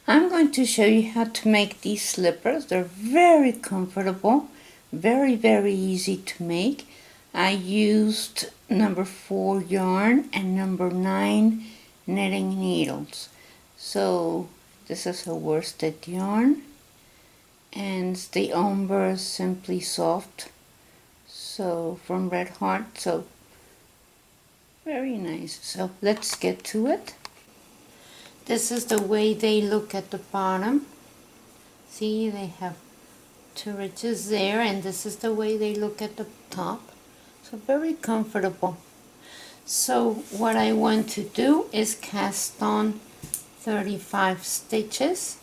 I'm going to show you how to make these slippers. They're very comfortable, very easy to make. I used number 4 yarn and number 9 knitting needles. So this is a worsted yarn and the ombre is Simply Soft, so from Red Heart, so very nice. So let's get to it. This is the way they look at the bottom. See, they have 2 ridges there, and this is the way they look at the top. So very comfortable. So what I want to do is cast on 35 stitches.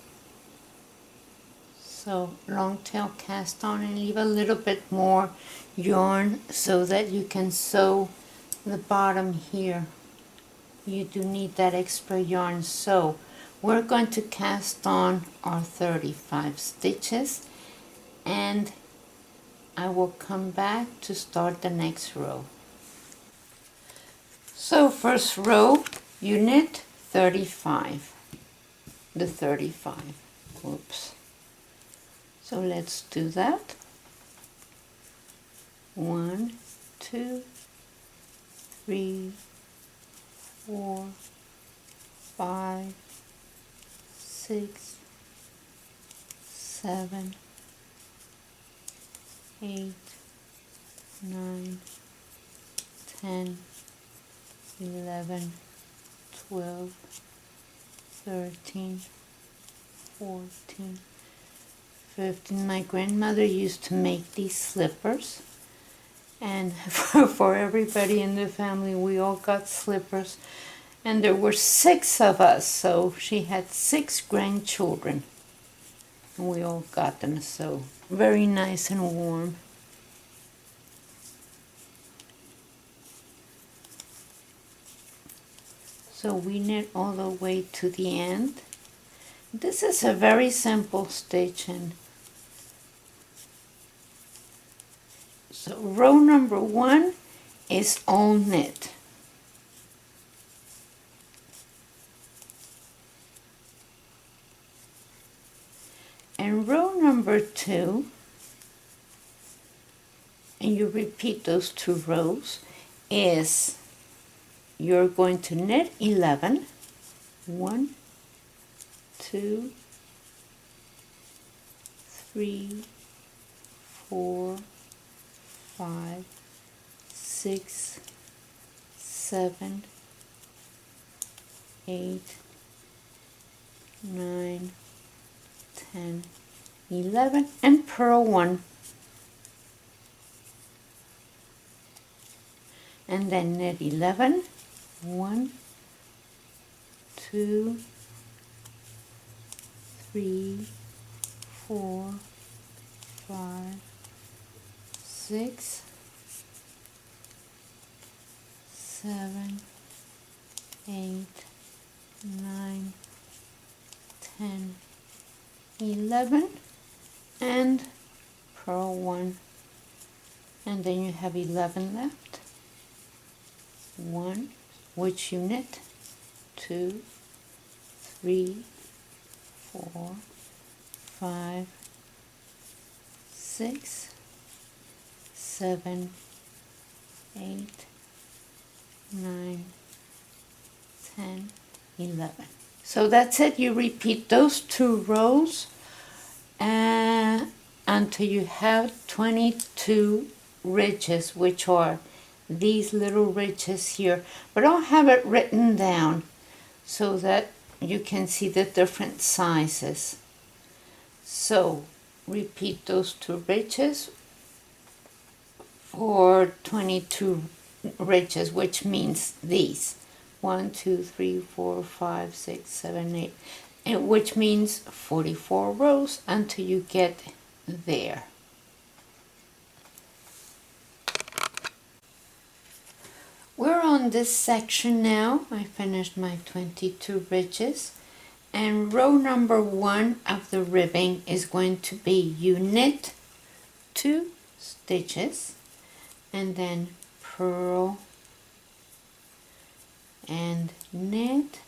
So long tail cast on and leave a little bit more yarn so that you can sew the bottom here. You do need that extra yarn. So we're going to cast on our 35 stitches and I will come back to start the next row. So first row, you knit 35, the 35, whoops. So let's do that. 1, 2, 3, 4, 5, 6, 7, 8, 9, 10, 11, 12, 13, 14, 15. My grandmother used to make these slippers, and for everybody in the family we all got slippers, and there were 6 of us, so she had 6 grandchildren and we all got them, so very nice and warm. So we knit all the way to the end. This is a very simple stitch, and so row number 1 is all knit. And row number 2, and you repeat those 2 rows, is you're going to knit 11, 1, 2, 3, 4, 5, 6, 7, 8, 9, 10, 11, and purl 1. And then knit 11, 1, 2, 3, 4, 5, 6, 7, 8, 9, 10, 11, and purl 1, and then you have 11 left. 1, which you knit, 2, 3, 4, 5, 6, 7, 8, 9, 10, 11. So that's it. You repeat those 2 rows until you have 22 ridges, which are these little ridges here. But I'll have it written down so that you can see the different sizes. So repeat those 2 ridges for 22 ridges, which means these 1, 2, 3, 4, 5, 6, 7, 8, and which means 44 rows until you get there. We're on this section now. I finished my 22 ridges, and row number 1 of the ribbing is going to be you knit 2 stitches and then purl and knit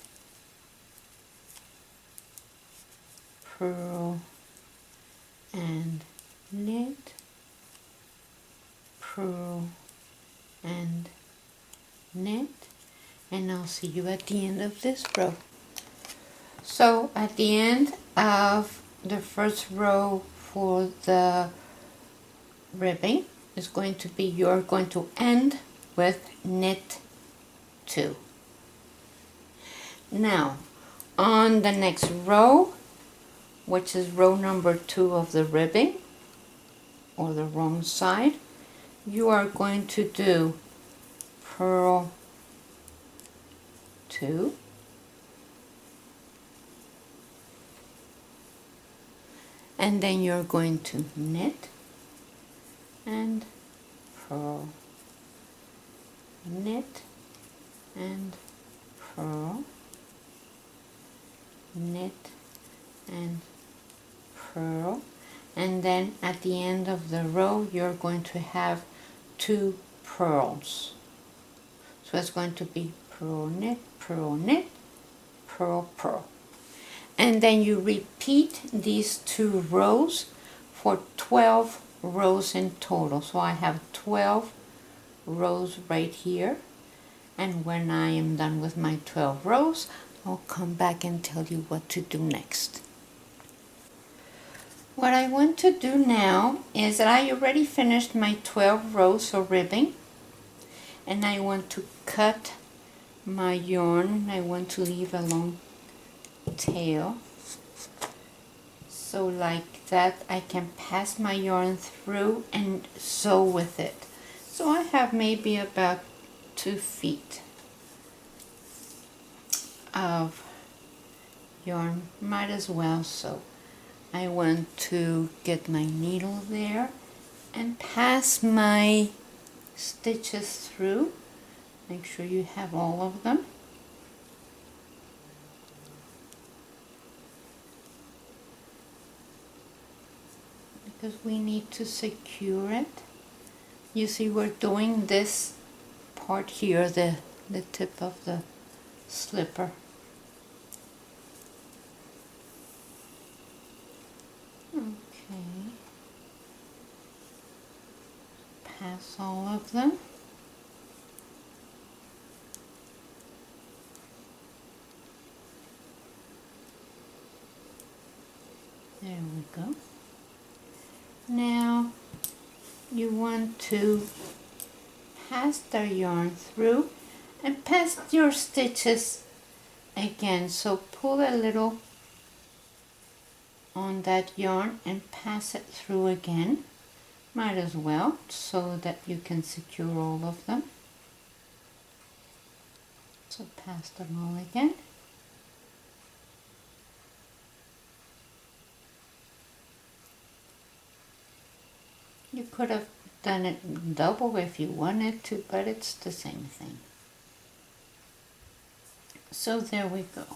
purl and knit, purl and knit, and I'll see you at the end of this row. So at the end of the first row for the ribbing is going to be, you're going to end with knit 2. Now on the next row, which is row number 2 of the ribbing, or the wrong side, you are going to do purl 2, and then you're going to knit and purl, knit and purl, knit and purl, and then at the end of the row you're going to have 2 purls. So it's going to be purl, knit, purl, knit, purl, purl. And then you repeat these 2 rows for 12 rows in total. So I have 12 rows right here, and when I am done with my 12 rows, I'll come back and tell you what to do next. What I want to do now is that I already finished my 12 rows of ribbing, and I want to cut my yarn. I want to leave a long tail, so like that I can pass my yarn through and sew with it. So I have maybe about 2 feet of yarn, might as well sew. I want to get my needle there and pass my stitches through. Make sure you have all of them. Because we need to secure it. You see, we're doing this part here, the tip of the slipper. Okay. Pass all of them. There we go. Now you want to pass the yarn through and pass your stitches again. So pull a little on that yarn and pass it through again. Might as well, so that you can secure all of them. So pass them all again. You could have done it double if you wanted to, but it's the same thing. So there we go.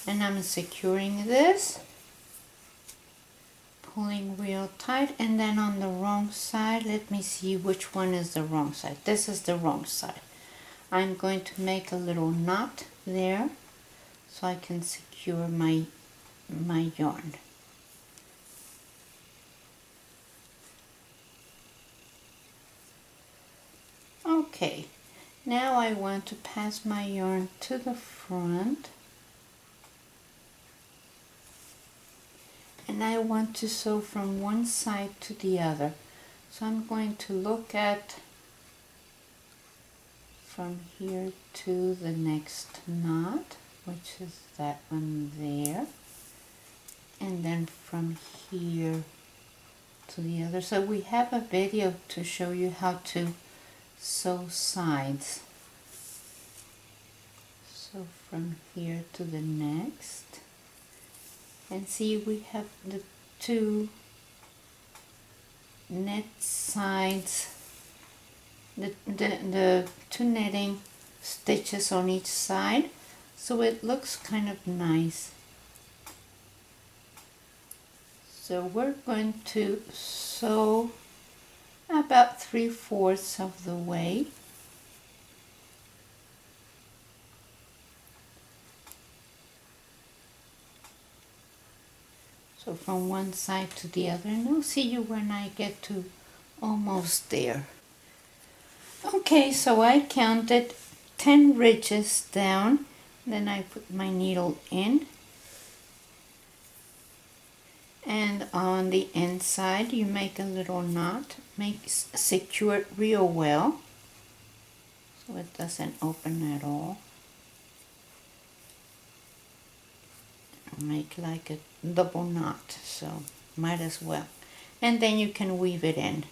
And I'm securing this, pulling real tight, and then on the wrong side, let me see which one is the wrong side. This is the wrong side. I'm going to make a little knot there so I can secure my yarn. Okay, now I want to pass my yarn to the front, and I want to sew from one side to the other. So I'm going to look at from here to the next knot, which is that one there, and then from here to the other. So we have a video to show you how to sew sides. So from here to the next, and see, we have the 2 knit sides, the 2 knitting stitches on each side, so it looks kind of nice. So we're going to sew about 3/4 of the way. So from one side to the other, and I'll see you when I get to almost there. Okay, so I counted 10 ridges down, then I put my needle in, and on the inside you make a little knot, secure it real well so it doesn't open at all. Make like a double knot, so might as well, and then you can weave it in.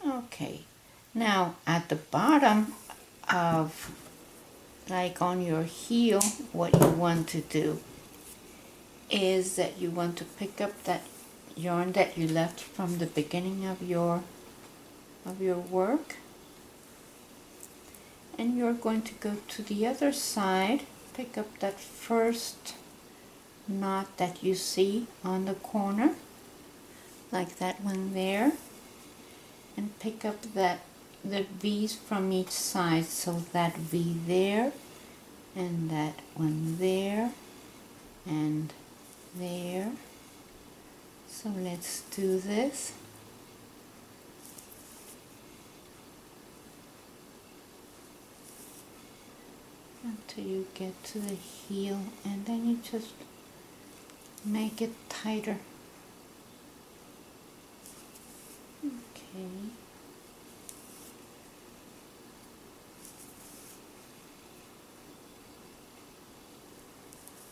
Okay, now at the bottom of, like on your heel, what you want to do is that you want to pick up that yarn that you left from the beginning of your work, and you're going to go to the other side, pick up that first knot that you see on the corner, like that one there, and pick up the V's from each side, so that V there, and that one there, and there. So let's do this. Until you get to the heel, and then you just make it tighter. Okay.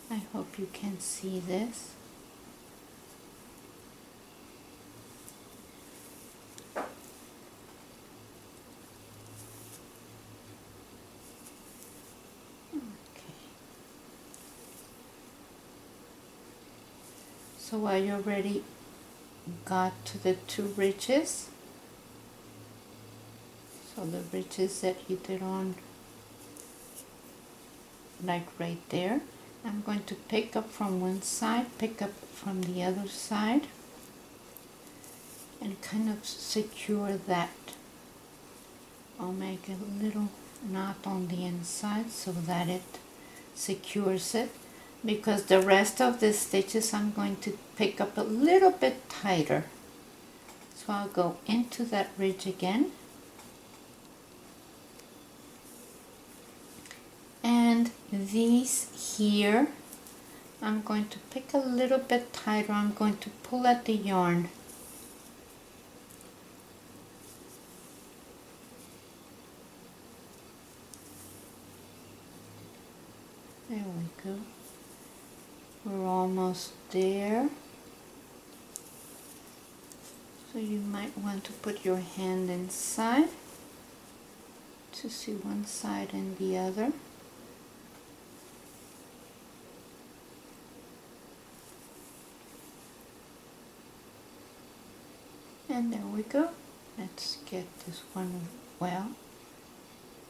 I hope you can see this. So I already got to the 2 ridges. So the ridges that you did on, like right there, I'm going to pick up from one side, pick up from the other side, and kind of secure that. I'll make a little knot on the inside so that it secures it, because the rest of the stitches I'm going to pick up a little bit tighter. So I'll go into that ridge again, and these here I'm going to pick a little bit tighter. I'm going to pull at the yarn. There we go. We're almost there. So you might want to put your hand inside to see one side and the other. And there we go. Let's get this one well.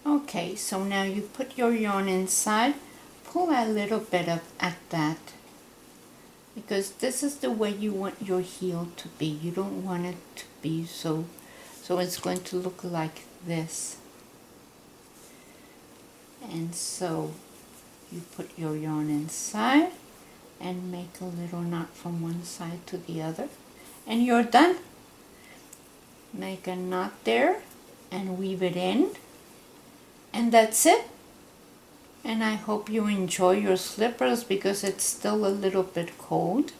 Okay, so now you put your yarn inside, pull a little bit up at that, because this is the way you want your heel to be. You don't want it to be so it's going to look like this. And so you put your yarn inside and make a little knot from one side to the other, and you're done. Make a knot there and weave it in, and that's it. And I hope you enjoy your slippers, because it's still a little bit cold.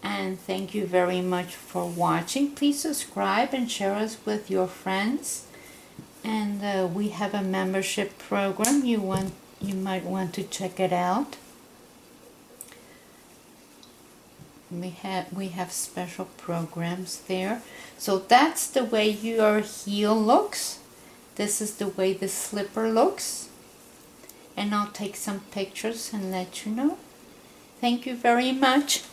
And thank you very much for watching. Please subscribe and share us with your friends. And we have a membership program. You might want to check it out. We have special programs there. So that's the way your heel looks. This is the way the slipper looks. And I'll take some pictures and let you know. Thank you very much.